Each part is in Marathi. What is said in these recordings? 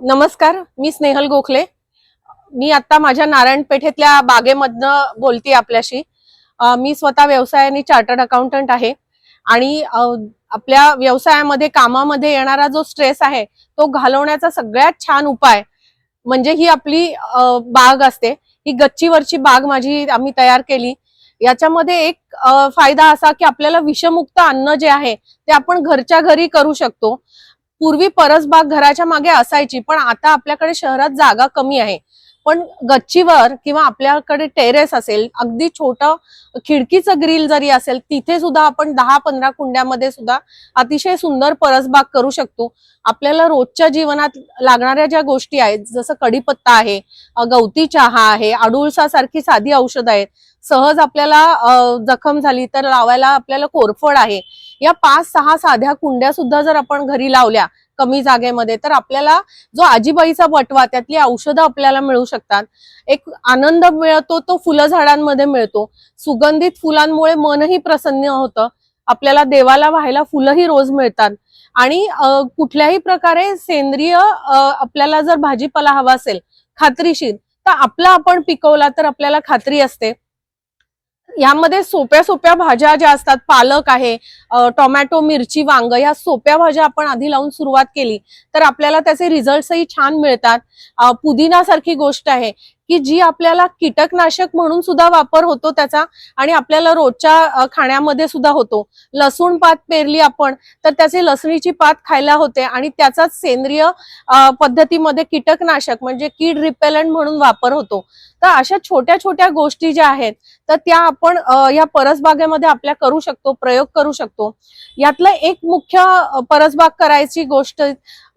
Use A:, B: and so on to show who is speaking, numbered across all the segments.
A: नमस्कार, मी स्नेहल गोखले। मी आता माझ्या नारायणपेठेतल्या बागेमधनं बोलते आपल्याशी। मी स्वतः व्यवसायाने चार्टर्ड अकाउंटंट आहे आणि आपल्या व्यवसायामध्ये कामामध्ये येणारा जो स्ट्रेस आहे तो घालवण्याचा सगळ्यात छान उपाय म्हणजे ही आपली बाग असते। ही गच्चीवरची बाग माझी आम्ही तयार केली। याच्यामध्ये एक फायदा असा की आपल्याला विषमुक्त अन्न जे आहे ते आपण घरच्या घरी करू शकतो। पूर्वी परसबाग घराच्या मागे असायची, पण आता आपल्याकडे शहरात जागा कमी आहे। पण गच्चीवर किंवा आपल्याकडे टेरेस असेल, अगदी छोटं खिडकीचं ग्रिल जरी असेल, तिथे सुद्धा आपण 10-15 कुंड्यामध्ये सुद्धा अतिशय सुंदर परसबाग करू शकतो। आपल्याला रोजच्या जीवनात लागणाऱ्या ज्या गोष्टी आहेत, जसं कढीपत्ता आहे, गवती चहा आहे, अडुळसासारखी साधी औषध आहेत, सहज आपल्याला जखम झाली तर लावायला आपल्याला कोरफड आहे, या 5-6 साध्या कुंड्या सुद्धा जर आपण घरी लावल्या कमी जागेमध्ये तर आपल्याला जो आजीबाईचा बटवा त्यातली औषधं आपल्याला मिळू शकतात। एक आनंद मिळतो तो फुलं झाडांमध्ये मिळतो। सुगंधित फुलांमुळे मनही प्रसन्न होतं। आपल्याला देवाला व्हायला फुलंही रोज मिळतात आणि कुठल्याही प्रकारे सेंद्रिय आपल्याला जर भाजीपाला हवा असेल खात्रीशीर तर आपला आपण पिकवला तर आपल्याला खात्री असते। यामध्ये सोप्या सोप्या भाज्या ज्या असतात, पालक आहे, टोमॅटो, मिरची, वांग, या सोप्या भाज्या आपण आधी लावून सुरुवात केली तर आपल्याला त्याचे रिझल्ट्सही छान मिळतात। पुदिना सारखी गोष्ट आहे की जी आपल्याला कीटकनाशक म्हणून सुद्धा वापर होतो त्याचा आणि आपल्याला रोजच्या खाण्यामध्ये सुद्धा होतो। लसूण पात पेरली आपण तर त्याचे लसणीची पात खायला होते आणि त्याचाच सेंद्रिय पद्धतीमध्ये कीटकनाशक म्हणजे कीड रिपेलंट म्हणून वापर होतो। तर अशा छोट्या छोट्या गोष्टी ज्या आहेत तर त्या आपण या परसबागेमध्ये आपल्या करू शकतो, प्रयोग करू शकतो। यातलं एक मुख्य परसबाग करायची गोष्ट,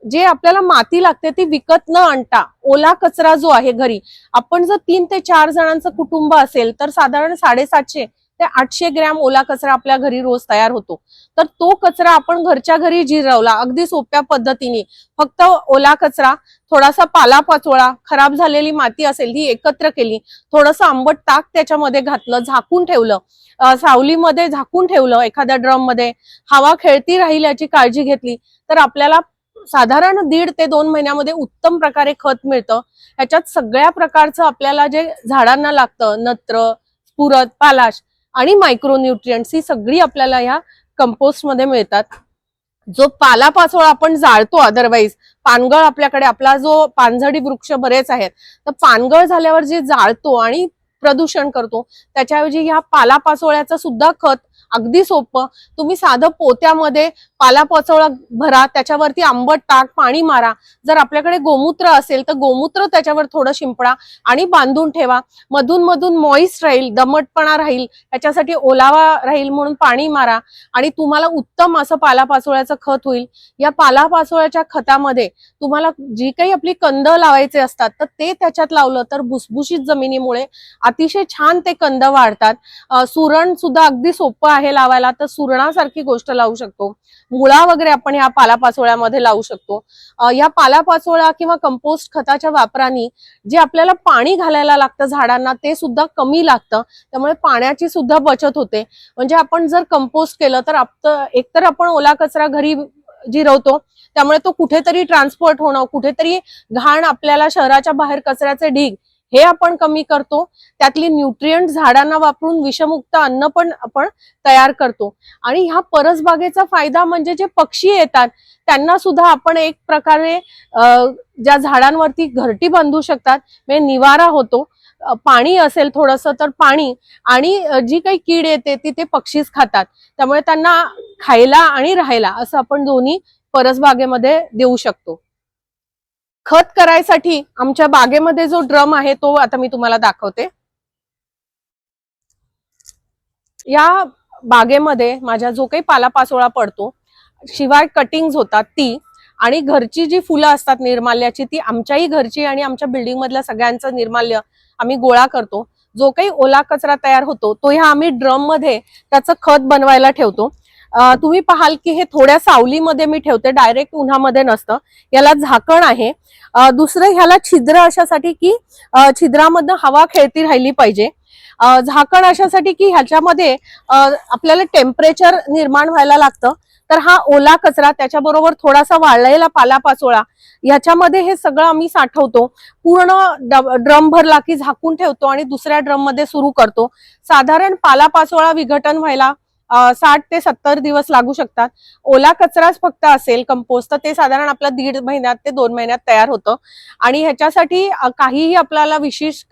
A: जे आपल्याला माती लागते ती विकत न आणता ओला कचरा जो आहे घरी, आपण जर 3 ते 4 जणांचं कुटुंब असेल तर साधारण 750 ते 800 ग्रॅम ओला कचरा आपल्या घरी रोज तयार होतो। तर तो कचरा आपण घरच्या घरी जिरवला अगदी सोप्या पद्धतीने, फक्त ओला कचरा, थोडासा पालापाचोळा, खराब झालेली माती असेल ही एकत्र केली, थोडंसं आंबट ताक त्याच्यामध्ये घातलं, झाकून ठेवलं, सावलीमध्ये झाकून ठेवलं, एखाद्या ड्रम मध्ये हवा खेळती राहील याची काळजी घेतली तर आपल्याला साधारण 1.5 ते 2 महिन्यामध्ये उत्तम प्रकारे खत मिळतं। ह्याच्यात सगळ्या प्रकारचं आपल्याला जे झाडांना लागतं, नत्र, स्फुरद, पालाश आणि मायक्रोन्यूट्रिएंट्स ही सगळी आपल्याला ह्या कंपोस्ट मध्ये मिळतात। जो पालापाचोळा आपण जाळतो, अदरवाईज पानगळ आपल्याकडे, आपला जो पानझडी वृक्ष बरेच आहेत, तर पानगळ झाल्यावर जे जाळतो आणि प्रदूषण करतो त्याच्याऐवजी ह्या पालापाचोळ्याचं सुद्धा खत अगदी सोपं, तुम्ही साधं पोत्यामध्ये पालापाचोळा भरा, त्याच्यावरती आंबट टाक, पाणी मारा। जर आपल्याकडे गोमूत्र असेल तर गोमूत्र त्याच्यावर थोडं शिंपडा आणि बांधून ठेवा। मधून मधून मॉइस्ट राहील, दमटपणा राहील, त्याच्यासाठी ओलावा राहील म्हणून पाणी मारा आणि तुम्हाला उत्तम असं पालापाचोळ्याचं खत होईल। या पालापाचोळ्याच्या खतामध्ये तुम्हाला जी काही आपली कंद लावायचे असतात तर ते त्याच्यात लावलं तर भुसभुशीत जमिनीमुळे अतिशय छान ते कंद वाढतात। सुरण सुद्धा अगदी सोपं आहे लावायला, तर सुरणासारखी गोष्ट लावू शकतो। मुळा वगैरे आपण ह्या पालापाचोळ्यामध्ये लावू शकतो। या पालापाचोळा किंवा कंपोस्ट खताच्या वापराने जे आपल्याला पाणी घालायला लागतं झाडांना ते सुद्धा कमी लागतं, त्यामुळे पाण्याची सुद्धा बचत होते। म्हणजे आपण जर कंपोस्ट केलं तर एकतर आपण ओला कचरा घरी जिरवतो, त्यामुळे तो कुठेतरी ट्रान्सपोर्ट होणं, कुठेतरी घाण आपल्याला शहराच्या बाहेर कचऱ्याचे ढीग हे आपण कमी करतो। त्यातली न्यूट्रिएंट झाडांना वापरून विषमुक्त अन्न पण आपण तयार करतो। आणि ह्या परसबागेचा फायदा म्हणजे जे पक्षी येतात त्यांना सुद्धा आपण एक प्रकारे ज्या झाडांवरती घरटी बांधू शकतात, म्हणजे निवारा होतो। पाणी असेल थोडंसं तर पाणी, आणि जी काही कीड येते ती ते पक्षीच खातात, त्यामुळे त्यांना खायला आणि राहायला असं आपण दोन्ही परसबागेमध्ये देऊ शकतो। खत करायसाठी आमच्या बागेमध्ये जो ड्रम आहे तो आता मी तुम्हाला दाखवते। या बागेमध्ये माझ्या जो काही पालापाचोळा पडतो, शिवाय कटिंग्स होतात ती, आणि घरची जी फुलं असतात निर्माल्याची ती आमच्याही घरची आणि आमच्या बिल्डिंग मधल्या सगळ्यांचं निर्माल्य आम्ही गोळा करतो। जो काही ओला कचरा तयार होतो तो ह्या आम्ही ड्रम मध्ये त्याचं खत बनवायला ठेवतो। तुम्ही पाहाल की हे थोड्या सावलीमध्ये मी ठेवते, डायरेक्ट उन्हामध्ये नसतं, याला झाकण आहे। दुसरं ह्याला छिद्र अशासाठी की छिद्रामधनं हवा खेळती राहिली पाहिजे। झाकण अशासाठी की ह्याच्यामध्ये आपल्याला टेम्परेचर निर्माण व्हायला लागतं, तर हा ओला कचरा त्याच्याबरोबर थोडासा वाळलेला पालापाचोळा ह्याच्यामध्ये हे सगळं आम्ही साठवतो. पूर्ण ड्रम भरला की झाकून ठेवतो आणि दुसऱ्या ड्रम मध्ये सुरू करतो. साधारण पालापाचोळा विघटन व्हायला 60 ते 70 दिवस लागू शकतात. ओला कचराच फक्त असेल कंपोस्ट तर ते साधारण आपला 1.5 महिन्यात ते 2 महिन्यात तयार होतं आणि ह्याच्यासाठी काहीही आपल्याला विशेष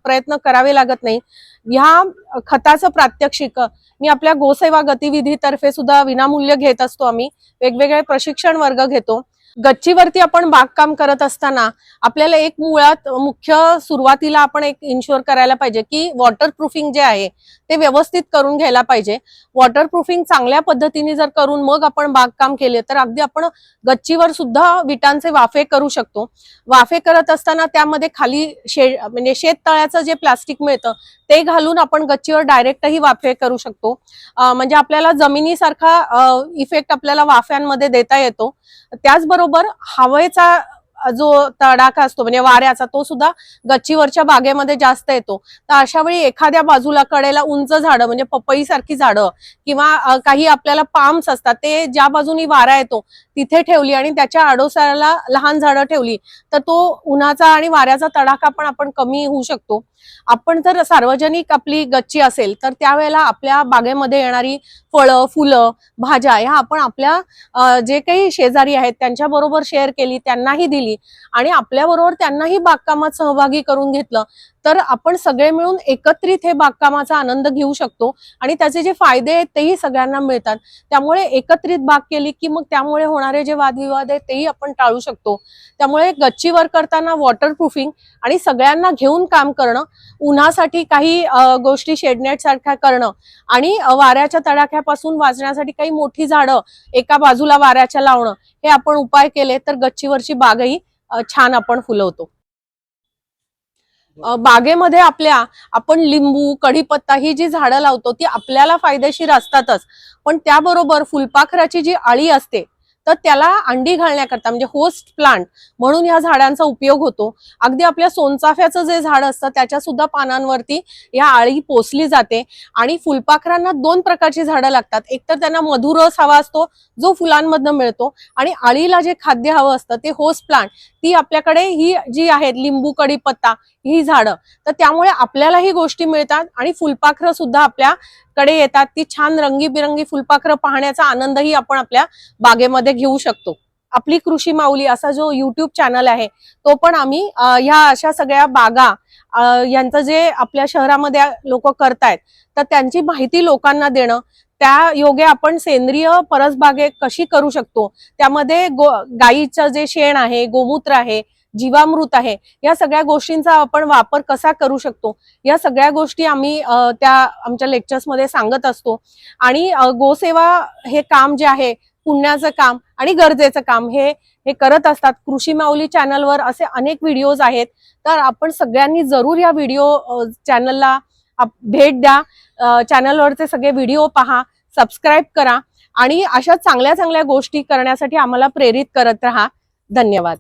A: प्रयत्न करावे लागत नाही. ह्या खताचं प्रात्यक्षिक मी आपल्या गोसेवा गतिविधीतर्फे सुद्धा विनामूल्य घेत असतो. आम्ही वेगवेगळे प्रशिक्षण वर्ग घेतो. गच्चीवरती आपण बागकाम करत असताना आपल्याला एक मुळात मुख्य सुरुवातीला आपण एक इन्शुअर करायला पाहिजे की वॉटरप्रूफिंग जे आहे ते व्यवस्थित करून घ्यायला पाहिजे. वॉटरप्रूफिंग चांगल्या पद्धतीने जर करून मग आपण बागकाम केले तर अगदी आपण गच्चीवर सुद्धा विटांचे वाफे करू शकतो. वाफे करत असताना त्यामध्ये खाली म्हणजे शेततळ्याचं जे प्लास्टिक मिळतं ते घालून आपण गच्चीवर डायरेक्टही वाफे करू शकतो. म्हणजे आपल्याला जमिनीसारखा इफेक्ट आपल्याला वाफ्यांमध्ये देता येतो. त्याचबरोबर हवेचा जो तडाखा असतो म्हणजे वाऱ्याचा तो सुद्धा गच्चीवरच्या बागेमध्ये जास्त येतो. तर अशा वेळी एखाद्या बाजूला कडेला उंच झाडं म्हणजे पपई सारखी झाडं किंवा काही आपल्याला पाम्स असतात ते ज्या बाजूनी वारा येतो तिथे ठेवली आणि त्याच्या आडोसाला लहान झाडं ठेवली तर तो उन्हाचा आणि वाऱ्याचा तडाखा पण आपण कमी होऊ शकतो. आपण जर सार्वजनिक आपली गच्ची असेल तर त्यावेळेला आपल्या बागेमध्ये येणारी फळं फुलं भाज्या ह्या आपण आपल्या जे काही शेजारी आहेत त्यांच्या बरोबर शेअर केली, त्यांनाही दिली आणि आपल्या बरोबर त्यांनाही बागकामात सहभागी करून घेतलं तर आपण सगळे मिळून एकत्रित हे बागकामाचा आनंद घेऊ शकतो आणि त्याचे जे फायदे आहेत तेही सगळ्यांना मिळतात. त्यामुळे एकत्रित बाग केली की मग त्यामुळे होणारे जे वादविवाद आहेत तेही आपण टाळू शकतो. त्यामुळे गच्चीवर करताना वॉटरप्रूफिंग आणि सगळ्यांना घेऊन काम करणं, उन्हासाठी काही गोष्टी शेडनेट सारख्या करणं आणि वाऱ्याच्या तडाख्यापासून वाचण्यासाठी काही मोठी झाडं एका बाजूला वाऱ्याच्या लावणं हे आपण उपाय केले तर गच्चीवरची बागही छान आपण फुलवतो. बागेमध्ये आपल्या आपण लिंबू कढीपत्ता ही जी झाडं लावतो ती आपल्याला फायदेशीर असतातच, पण त्याबरोबर फुलपाखराची जी अळी असते तर त्याला अंडी घालण्याकरता म्हणजे होस्ट प्लांट म्हणून ह्या झाडांचा उपयोग होतो. अगदी आपल्या सोनचाफ्याचं जे झाड असतं त्याच्या सुद्धा पानांवरती या अळी पोसली जाते आणि फुलपाखरांना 2 प्रकारची झाडं लागतात. एक तर त्यांना मधुर रस हवा असतो जो फुलांमधनं मिळतो आणि अळीला जे खाद्य हवं असतं ते होस्ट प्लांट ती आपल्याकडे ही जी आहेत लिंबू कढीपत्ता ही झाडं, तर त्यामुळे आपल्याला ही गोष्टी मिळतात आणि फुलपाखरं सुद्धा आपल्याकडे येतात. ती छान रंगीबिरंगी फुलपाखरं पाहण्याचा आनंदही आपण आपल्या बागेमध्ये घेऊ शकतो. आपली कृषी माऊली असा जो YouTube चॅनल आहे तो पण आम्ही ह्या अशा सगळ्या बागा यांचं जे आपल्या शहरामध्ये लोक करतायत तर त्यांची माहिती लोकांना देणं, त्या योगे आपण सेंद्रिय परसबागे कशी करू शकतो, त्यामध्ये गाईचं जे शेण आहे, गोमूत्र आहे, जीवामृत आहे, या सगळ्या गोष्टींचा आपण वापर कसा करू शकतो या सगळ्या गोष्टी आम्ही त्या आमच्या लेक्चर्स मध्ये सांगत असतो. आणि गोसेवा हे काम जे आहे पुण्याचं काम आणि गरजेचं काम हे करत असतात. कृषी माऊली चॅनलवर असे अनेक व्हिडिओज आहेत तर आपण सगळ्यांनी जरूर या व्हिडिओ चॅनलला भेट द्या. चॅनलवरचे सगळे व्हिडिओ पहा, सबस्क्राईब करा आणि अशा चांगल्या चांगल्या गोष्टी करण्यासाठी आम्हाला प्रेरित करत राहा. धन्यवाद.